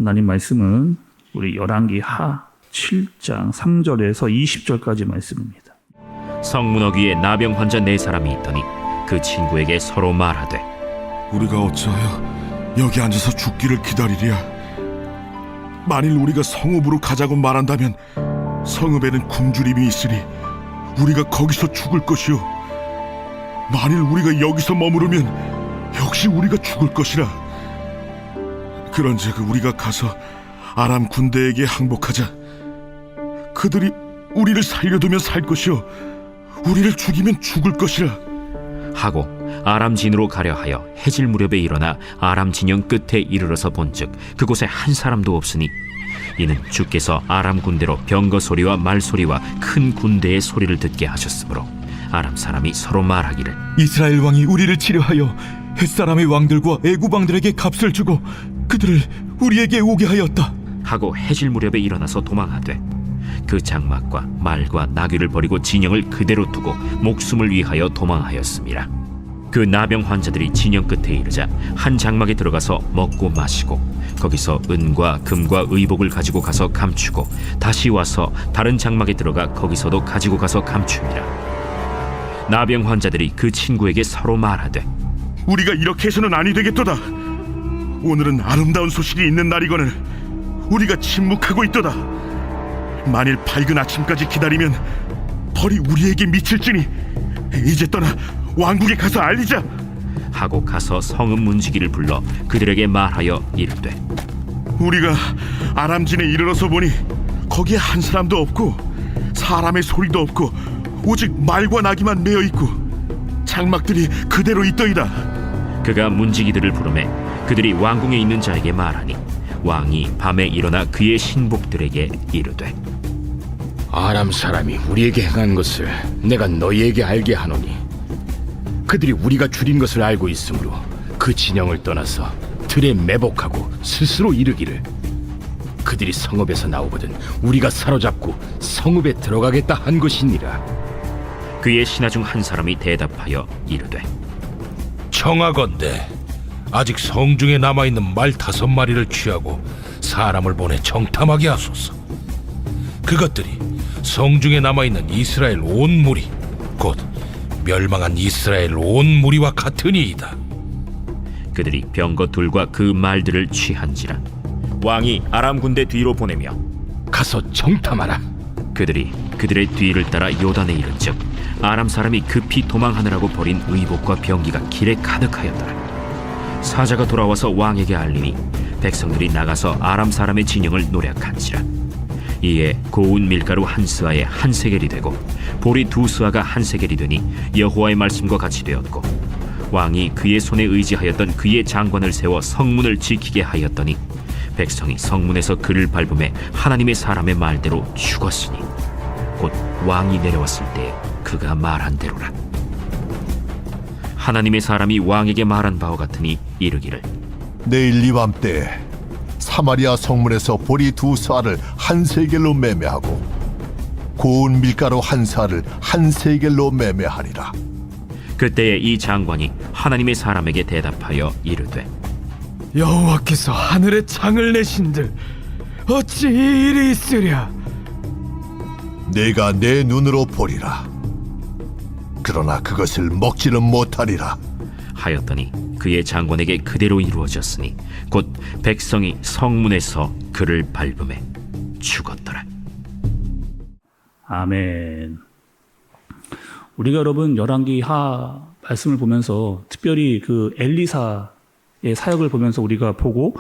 하나님 말씀은 우리 열왕기 하 7장 3절에서 20절까지 말씀입니다. 성문허 위에 나병 환자 4사람이 있더니 그 친구에게 서로 말하되 우리가 어찌하여 여기 앉아서 죽기를 기다리랴. 만일 우리가 성읍으로 가자고 말한다면 성읍에는 굶주림이 있으니 우리가 거기서 죽을 것이요, 만일 우리가 여기서 머무르면 역시 우리가 죽을 것이라. 그런즉 우리가 가서 아람 군대에게 항복하자. 그들이 우리를 살려두면 살 것이요, 우리를 죽이면 죽을 것이라 하고 아람 진으로 가려 하여 해질 무렵에 일어나 아람 진영 끝에 이르러서 본즉 그곳에 한 사람도 없으니 이는 주께서 아람 군대로 병거 소리와 말 소리와 큰 군대의 소리를 듣게 하셨으므로 아람 사람이 서로 말하기를 이스라엘 왕이 우리를 치려하여 햇사람의 왕들과 애굽 왕들에게 값을 주고 그들을 우리에게 오게 하였다 하고 해질 무렵에 일어나서 도망하되 그 장막과 말과 나귀를 버리고 진영을 그대로 두고 목숨을 위하여 도망하였습니다. 그 나병 환자들이 진영 끝에 이르자 한 장막에 들어가서 먹고 마시고 거기서 은과 금과 의복을 가지고 가서 감추고 다시 와서 다른 장막에 들어가 거기서도 가지고 가서 감춥니다. 나병 환자들이 그 친구에게 서로 말하되 우리가 이렇게 해서는 아니 되겠도다. 오늘은 아름다운 소식이 있는 날이거늘 우리가 침묵하고 있도다. 만일 밝은 아침까지 기다리면 벌이 우리에게 미칠지니 이제 떠나 왕국에 가서 알리자 하고 가서 성읍 문지기를 불러 그들에게 말하여 이르되 우리가 아람진에 이르러서 보니 거기에 한 사람도 없고 사람의 소리도 없고 오직 말과 나귀만 메어 있고 장막들이 그대로 있더이다. 그가 문지기들을 부르매 그들이 왕궁에 있는 자에게 말하니 왕이 밤에 일어나 그의 신복들에게 이르되 아람 사람이 우리에게 행한 것을 내가 너희에게 알게 하노니 그들이 우리가 줄인 것을 알고 있으므로 그 진영을 떠나서 들에 매복하고 스스로 이르기를 그들이 성읍에서 나오거든 우리가 사로잡고 성읍에 들어가겠다 한 것이니라. 그의 신하 중 한 사람이 대답하여 이르되 청하건대 아직 성중에 남아있는 말 5마리를 취하고 사람을 보내 정탐하게 하소서. 그것들이 성중에 남아있는 이스라엘 온 무리 곧 멸망한 이스라엘 온 무리와 같으니이다. 그들이 병거 둘과 그 말들을 취한지라 왕이 아람 군대 뒤로 보내며 가서 정탐하라. 그들이 그들의 뒤를 따라 요단에 이른즉 아람 사람이 급히 도망하느라고 버린 의복과 병기가 길에 가득하였더라. 사자가 돌아와서 왕에게 알리니 백성들이 나가서 아람 사람의 진영을 노략한지라. 이에 고운 밀가루 한 스아에 한 세겔이 되고 보리 2스아가 한 세겔이 되니 여호와의 말씀과 같이 되었고 왕이 그의 손에 의지하였던 그의 장관을 세워 성문을 지키게 하였더니 백성이 성문에서 그를 밟음에 하나님의 사람의 말대로 죽었으니 곧 왕이 내려왔을 때 그가 말한 대로라. 하나님의 사람이 왕에게 말한 바와 같으니 이르기를 내일 이맘때 사마리아 성문에서 보리 2스아를 한 세겔로 매매하고 고운 밀가루 한 스아를 한 세겔로 매매하리라. 그때에 이 장관이 하나님의 사람에게 대답하여 이르되 여호와께서 하늘에 창을 내신들 어찌 이 일이 있으랴. 내가 내 눈으로 보리라. 그러나 그것을 먹지는 못하리라 하였더니 그의 장관에게 그대로 이루어졌으니 곧 백성이 성문에서 그를 밟음에 죽었더라. 아멘. 우리가 여러분 열왕기 하 말씀을 보면서 특별히 그 엘리사의 사역을 보면서 우리가 보고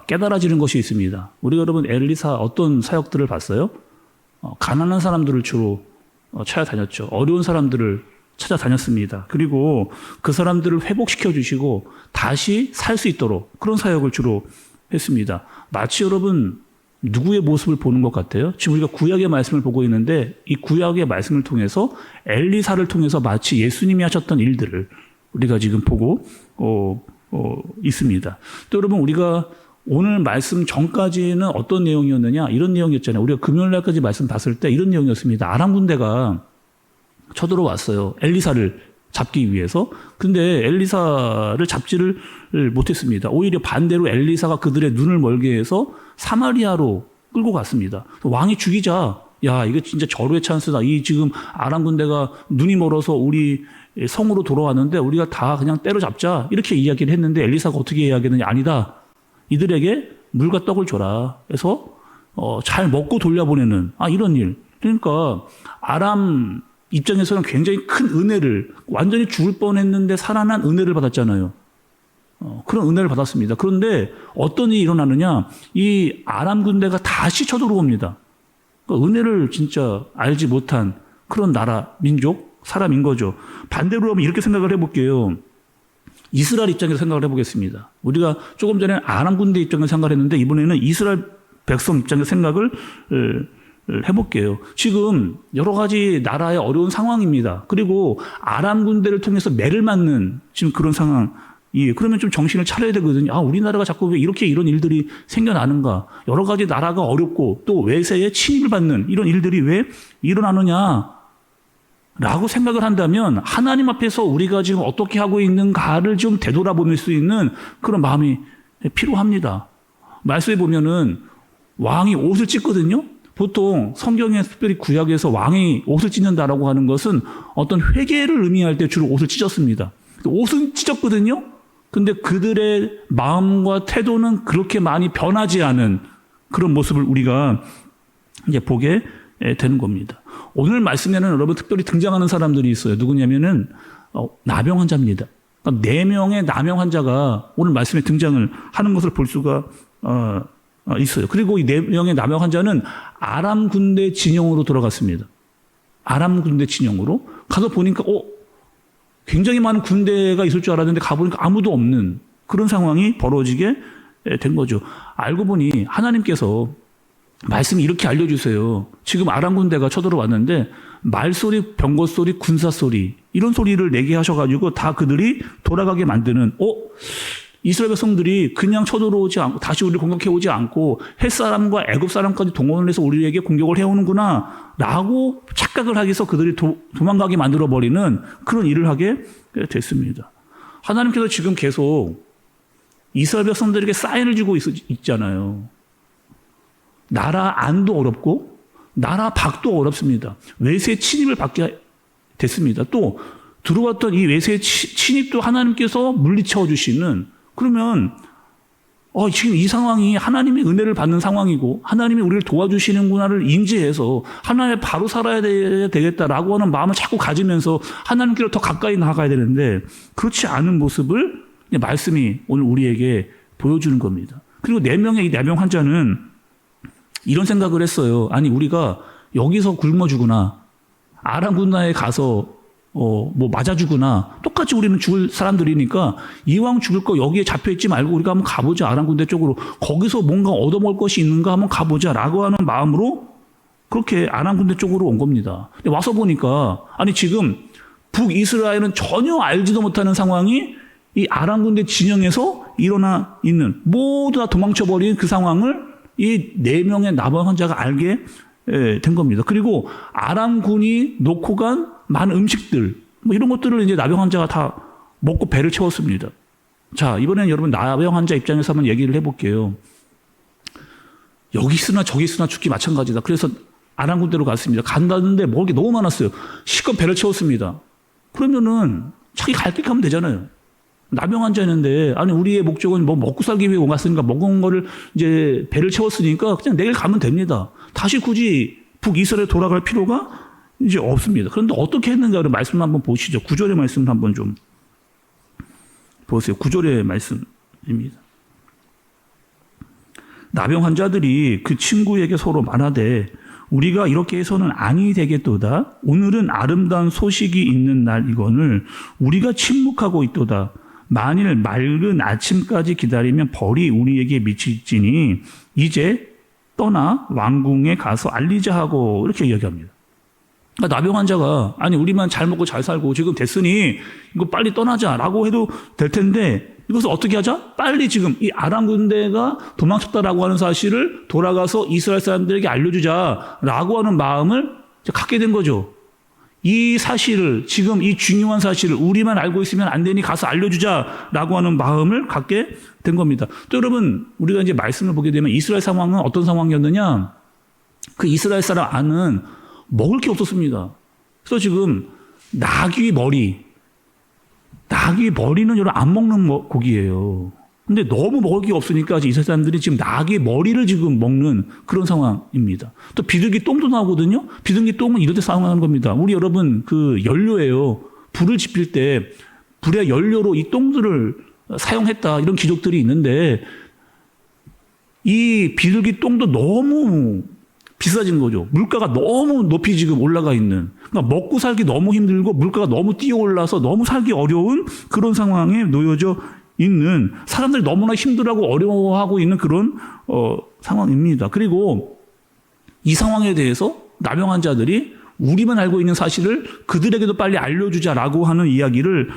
깨달아지는 것이 있습니다. 우리가 여러분 엘리사 어떤 사역들을 봤어요? 가난한 사람들을 주로 찾아다녔죠. 어려운 사람들을 찾아다녔습니다. 그리고 그 사람들을 회복시켜 주시고 다시 살 수 있도록 그런 사역을 주로 했습니다. 마치 여러분 누구의 모습을 보는 것 같아요? 지금 우리가 구약의 말씀을 보고 있는데 이 구약의 말씀을 통해서 엘리사를 통해서 마치 예수님이 하셨던 일들을 우리가 지금 보고 있습니다. 또 여러분 우리가 오늘 말씀 전까지는 어떤 내용이었느냐? 이런 내용이었잖아요. 우리가 금요일 날까지 말씀 봤을 때 이런 내용이었습니다. 아람 군대가 쳐들어왔어요. 엘리사를 잡기 위해서. 근데 엘리사를 잡지를 못했습니다. 오히려 반대로 엘리사가 그들의 눈을 멀게 해서 사마리아로 끌고 갔습니다. 왕이 죽이자. 야, 이거 진짜 절호의 찬스다. 이 지금 아람 군대가 눈이 멀어서 우리 성으로 돌아왔는데 우리가 다 그냥 때려잡자. 이렇게 이야기를 했는데 엘리사가 어떻게 이야기했느냐. 아니다. 이들에게 물과 떡을 줘라. 그래서 잘 먹고 돌려보내는 이런 일. 그러니까 아람 입장에서는 굉장히 큰 은혜를, 완전히 죽을 뻔했는데 살아난 은혜를 받았잖아요. 그런 은혜를 받았습니다. 그런데 어떤 일이 일어나느냐, 이 아람 군대가 다시 쳐들어옵니다. 그러니까 은혜를 진짜 알지 못한 그런 나라, 민족, 사람인 거죠. 반대로 하면 이렇게 생각을 해볼게요. 이스라엘 입장에서 생각을 해보겠습니다. 우리가 조금 전에 아람 군대 입장에서 생각을 했는데 이번에는 이스라엘 백성 입장에서 생각을 해볼게요. 지금 여러 가지 나라의 어려운 상황입니다. 그리고 아람 군대를 통해서 매를 맞는 지금 그런 상황. 그러면 좀 정신을 차려야 되거든요. 우리나라가 자꾸 왜 이렇게 이런 일들이 생겨나는가. 여러 가지 나라가 어렵고 또 외세의 침입을 받는 이런 일들이 왜 일어나느냐. 라고 생각을 한다면 하나님 앞에서 우리가 지금 어떻게 하고 있는가를 좀 되돌아볼 수 있는 그런 마음이 필요합니다. 말씀에 보면은 왕이 옷을 찢거든요. 보통 성경에 특별히 구약에서 왕이 옷을 찢는다라고 하는 것은 어떤 회개를 의미할 때 주로 옷을 찢었습니다. 옷은 찢었거든요. 근데 그들의 마음과 태도는 그렇게 많이 변하지 않은 그런 모습을 우리가 이제 보게 되는 겁니다. 오늘 말씀에는 여러분 특별히 등장하는 사람들이 있어요. 누구냐면은 나병 환자입니다. 그러니까 4명의 나병 환자가 오늘 말씀에 등장을 하는 것을 볼 수가 있어요. 그리고 이 4명의 나병 환자는 아람 군대 진영으로 들어갔습니다. 아람 군대 진영으로 가서 보니까 굉장히 많은 군대가 있을 줄 알았는데 가보니까 아무도 없는 그런 상황이 벌어지게 된 거죠. 알고 보니 하나님께서 말씀이 이렇게 알려주세요. 지금 아람 군대가 쳐들어왔는데 말소리, 병거소리, 군사소리 이런 소리를 내게 하셔가지고 다 그들이 돌아가게 만드는 이스라엘 백성들이 그냥 쳐들어오지 않고 다시 우리를 공격해오지 않고 햇사람과 애굽사람까지 동원을 해서 우리에게 공격을 해오는구나 라고 착각을 하기 위해서 그들이 도망가게 만들어버리는 그런 일을 하게 됐습니다. 하나님께서 지금 계속 이스라엘 백성들에게 사인을 주고 있잖아요. 나라 안도 어렵고 나라 밖도 어렵습니다. 외세 침입을 받게 됐습니다. 또 들어왔던 이 외세 침입도 하나님께서 물리쳐 주시는 그러면 지금 이 상황이 하나님의 은혜를 받는 상황이고 하나님이 우리를 도와주시는구나를 인지해서 하나님 바로 살아야 되겠다라고 하는 마음을 자꾸 가지면서 하나님께로 더 가까이 나아가야 되는데 그렇지 않은 모습을 말씀이 오늘 우리에게 보여주는 겁니다. 그리고 4명의 이 나병 환자는 이런 생각을 했어요. 아니 우리가 여기서 굶어 죽으나 아람 군나에 가서 맞아 죽으나 똑같이 우리는 죽을 사람들이니까 이왕 죽을 거 여기에 잡혀있지 말고 우리가 한번 가보자. 아람 군대 쪽으로 거기서 뭔가 얻어먹을 것이 있는가 한번 가보자 라고 하는 마음으로 그렇게 아람 군대 쪽으로 온 겁니다. 근데 와서 보니까 아니 지금 북이스라엘은 전혀 알지도 못하는 상황이 이 아람 군대 진영에서 일어나 있는 모두 다 도망쳐버린 그 상황을 이 4명의 나병 환자가 알게 된 겁니다. 그리고 아람군이 놓고 간 많은 음식들, 이런 것들을 이제 나병 환자가 다 먹고 배를 채웠습니다. 자, 이번에는 여러분 나병 환자 입장에서 한번 얘기를 해볼게요. 여기 있으나 저기 있으나 죽기 마찬가지다. 그래서 아람군대로 갔습니다. 간다는데 먹을 게 너무 많았어요. 실컷 배를 채웠습니다. 그러면은 자기 갈 길 가면 되잖아요. 나병 환자였는데 아니 우리의 목적은 먹고 살기 위해 왔으니까 먹은 거를 이제 배를 채웠으니까 그냥 내일 가면 됩니다. 다시 굳이 북이스라엘 돌아갈 필요가 이제 없습니다. 그런데 어떻게 했는가를 말씀 한번 보시죠. 9절의 말씀을 한번 좀 보세요. 9절의 말씀입니다. 나병 환자들이 그 친구에게 서로 말하되 우리가 이렇게 해서는 아니 되겠도다. 오늘은 아름다운 소식이 있는 날이거늘 우리가 침묵하고 있도다. 만일 맑은 아침까지 기다리면 벌이 우리에게 미칠지니 이제 떠나 왕궁에 가서 알리자 하고 이렇게 이야기합니다. 그러니까 나병 환자가 아니 우리만 잘 먹고 잘 살고 지금 됐으니 이거 빨리 떠나자라고 해도 될 텐데 이것을 어떻게 하자? 빨리 지금 이 아람 군대가 도망쳤다라고 하는 사실을 돌아가서 이스라엘 사람들에게 알려주자라고 하는 마음을 갖게 된 거죠. 이 사실을, 지금 이 중요한 사실을 우리만 알고 있으면 안 되니 가서 알려주자라고 하는 마음을 갖게 된 겁니다. 또 여러분, 우리가 이제 말씀을 보게 되면 이스라엘 상황은 어떤 상황이었느냐? 그 이스라엘 사람 안은 먹을 게 없었습니다. 그래서 지금 나귀 머리는 여러분 안 먹는 고기예요. 근데 너무 먹을 게 없으니까 이스라엘 사람들이 지금 나귀 머리를 지금 먹는 그런 상황입니다. 또 비둘기 똥도 나오거든요. 비둘기 똥은 이런 데 사용하는 겁니다. 우리 여러분 그 연료예요. 불을 지필 때 불의 연료로 이 똥들을 사용했다 이런 기록들이 있는데 이 비둘기 똥도 너무 비싸진 거죠. 물가가 너무 높이 지금 올라가 있는. 그러니까 먹고 살기 너무 힘들고 물가가 너무 뛰어올라서 너무 살기 어려운 그런 상황에 놓여져 있는, 사람들이 너무나 힘들어하고 어려워하고 있는 그런 상황입니다. 그리고 이 상황에 대해서 남용한 자들이 우리만 알고 있는 사실을 그들에게도 빨리 알려주자라고 하는 이야기를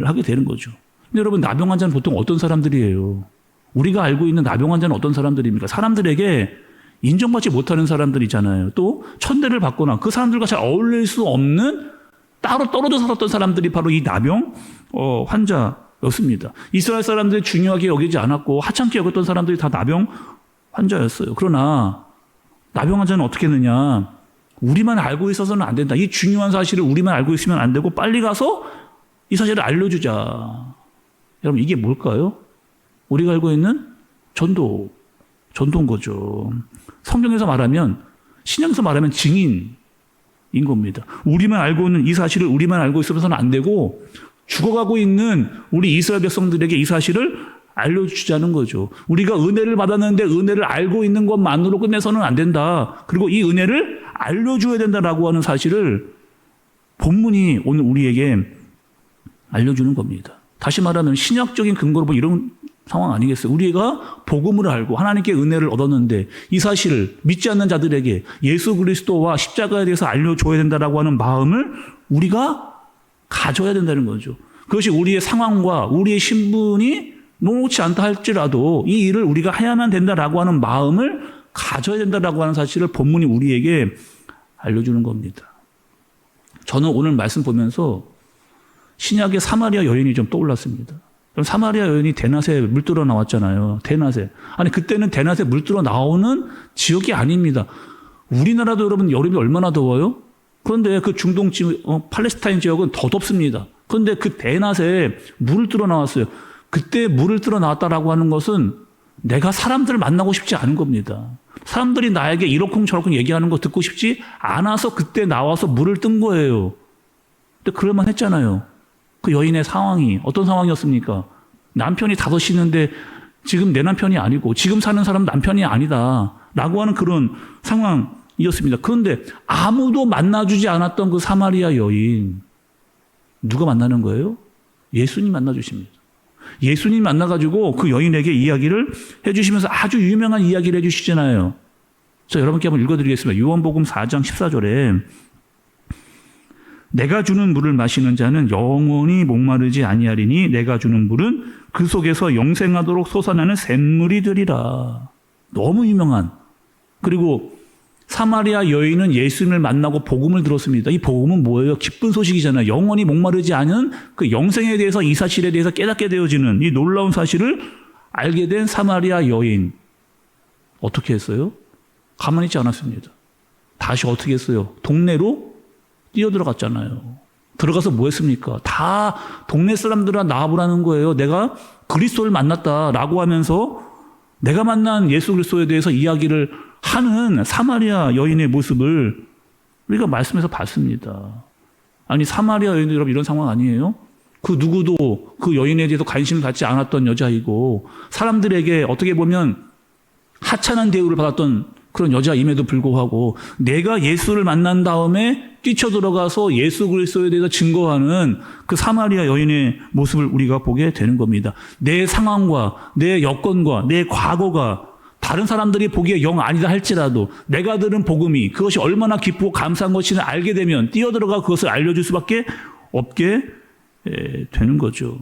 하게 되는 거죠. 근데 여러분, 남용한 자는 보통 어떤 사람들이에요? 우리가 알고 있는 남용한 자는 어떤 사람들입니까? 사람들에게 인정받지 못하는 사람들이잖아요. 또 천대를 받거나 그 사람들과 잘 어울릴 수 없는 따로 떨어져 살았던 사람들이 바로 이 남용 환자였습니다. 이스라엘 사람들이 중요하게 여기지 않았고 하찮게 여겼던 사람들이 다 남용 환자였어요. 그러나 남용 환자는 어떻게 했느냐? 우리만 알고 있어서는 안 된다. 이 중요한 사실을 우리만 알고 있으면 안 되고 빨리 가서 이 사실을 알려주자. 여러분, 이게 뭘까요? 우리가 알고 있는 전도인 거죠. 성경에서 말하면, 신약에서 말하면 증인인 겁니다. 우리만 알고 있는 이 사실을 우리만 알고 있어서는 안 되고 죽어가고 있는 우리 이스라엘 백성들에게 이 사실을 알려주자는 거죠. 우리가 은혜를 받았는데 은혜를 알고 있는 것만으로 끝내서는 안 된다. 그리고 이 은혜를 알려줘야 된다라고 하는 사실을 본문이 오늘 우리에게 알려주는 겁니다. 다시 말하면 신약적인 근거로 뭐 이런 상황 아니겠어요? 우리가 복음을 알고 하나님께 은혜를 얻었는데 이 사실을 믿지 않는 자들에게 예수 그리스도와 십자가에 대해서 알려줘야 된다라고 하는 마음을 우리가 가져야 된다는 거죠. 그것이 우리의 상황과 우리의 신분이 녹록지 않다 할지라도 이 일을 우리가 해야만 된다라고 하는 마음을 가져야 된다라고 하는 사실을 본문이 우리에게 알려주는 겁니다. 저는 오늘 말씀 보면서 신약의 사마리아 여인이 좀 떠올랐습니다. 사마리아 여인이 대낮에 물들어 나왔잖아요. 대낮에. 아니, 그때는 대낮에 물들어 나오는 지역이 아닙니다. 우리나라도 여러분 여름이 얼마나 더워요? 그런데 그 중동 팔레스타인 지역은 더 덥습니다. 그런데 그 대낮에 물을 뚫어 나왔어요. 그때 물을 뚫어 나왔다라고 하는 것은 내가 사람들을 만나고 싶지 않은 겁니다. 사람들이 나에게 이러쿵저러쿵 얘기하는 거 듣고 싶지 않아서 그때 나와서 물을 뜬 거예요. 근데 그럴만 했잖아요. 그 여인의 상황이 어떤 상황이었습니까? 남편이 5 쉬는데 지금 내 남편이 아니고 지금 사는 사람은 남편이 아니다 라고 하는 그런 상황이었습니다. 그런데 아무도 만나주지 않았던 그 사마리아 여인, 누가 만나는 거예요? 예수님 만나주십니다. 예수님 만나가지고 그 여인에게 이야기를 해주시면서 아주 유명한 이야기를 해주시잖아요. 자, 여러분께 한번 읽어드리겠습니다. 요한복음 4장 14절에 내가 주는 물을 마시는 자는 영원히 목마르지 아니하리니 내가 주는 물은 그 속에서 영생하도록 솟아나는 샘물이 되리라. 너무 유명한. 그리고 사마리아 여인은 예수님을 만나고 복음을 들었습니다. 이 복음은 뭐예요? 기쁜 소식이잖아요. 영원히 목마르지 않은 그 영생에 대해서 이 사실에 대해서 깨닫게 되어지는 이 놀라운 사실을 알게 된 사마리아 여인. 어떻게 했어요? 가만히 있지 않았습니다. 다시 어떻게 했어요? 동네로 뛰어들어갔잖아요. 들어가서 뭐 했습니까? 다 동네 사람들아 나와보라는 거예요. 내가 그리스도를 만났다라고 하면서 내가 만난 예수 그리스도에 대해서 이야기를 하는 사마리아 여인의 모습을 우리가 말씀에서 봤습니다. 아니, 사마리아 여인도 여러분 이런 상황 아니에요? 그 누구도 그 여인에 대해서 관심을 갖지 않았던 여자이고 사람들에게 어떻게 보면 하찮은 대우를 받았던 그런 여자임에도 불구하고 내가 예수를 만난 다음에 뛰쳐들어가서 예수 그리스도에 대해서 증거하는 그 사마리아 여인의 모습을 우리가 보게 되는 겁니다. 내 상황과 내 여건과 내 과거가 다른 사람들이 보기에 영 아니다 할지라도 내가 들은 복음이 그것이 얼마나 기쁘고 감사한 것인지 알게 되면 뛰어들어가 그것을 알려줄 수밖에 없게 되는 거죠.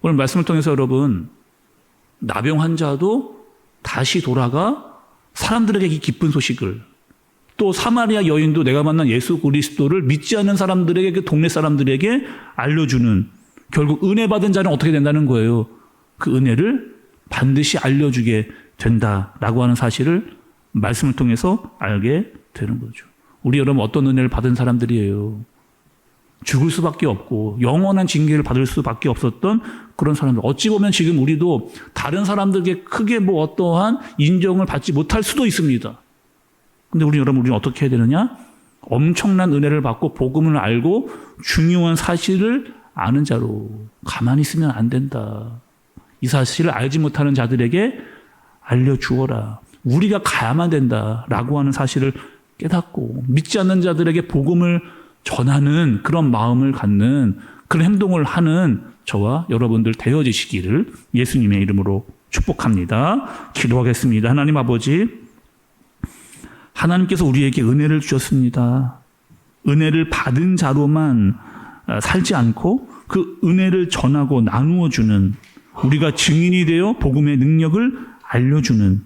오늘 말씀을 통해서 여러분, 나병 환자도 다시 돌아가 사람들에게 이 기쁜 소식을 또 사마리아 여인도 내가 만난 예수 그리스도를 믿지 않는 사람들에게, 그 동네 사람들에게 알려주는, 결국 은혜 받은 자는 어떻게 된다는 거예요? 그 은혜를 반드시 알려주게 된다라고 하는 사실을 말씀을 통해서 알게 되는 거죠. 우리 여러분 어떤 은혜를 받은 사람들이에요? 죽을 수밖에 없고 영원한 징계를 받을 수밖에 없었던 그런 사람들. 어찌 보면 지금 우리도 다른 사람들에게 크게 뭐 어떠한 인정을 받지 못할 수도 있습니다. 근데 우리는 어떻게 해야 되느냐? 엄청난 은혜를 받고 복음을 알고 중요한 사실을 아는 자로 가만히 있으면 안 된다. 이 사실을 알지 못하는 자들에게 알려주어라. 우리가 가야만 된다라고 하는 사실을 깨닫고 믿지 않는 자들에게 복음을 전하는 그런 마음을 갖는 그런 행동을 하는 저와 여러분들 되어지시기를 예수님의 이름으로 축복합니다. 기도하겠습니다. 하나님 아버지, 하나님께서 우리에게 은혜를 주셨습니다. 은혜를 받은 자로만 살지 않고 그 은혜를 전하고 나누어 주는, 우리가 증인이 되어 복음의 능력을 알려주는,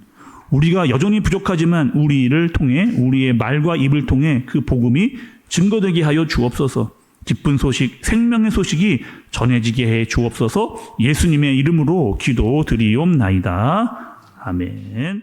우리가 여전히 부족하지만 우리를 통해, 우리의 말과 입을 통해 그 복음이 증거되게 하여 주옵소서. 기쁜 소식, 생명의 소식이 전해지게 해 주옵소서. 예수님의 이름으로 기도드리옵나이다. 아멘.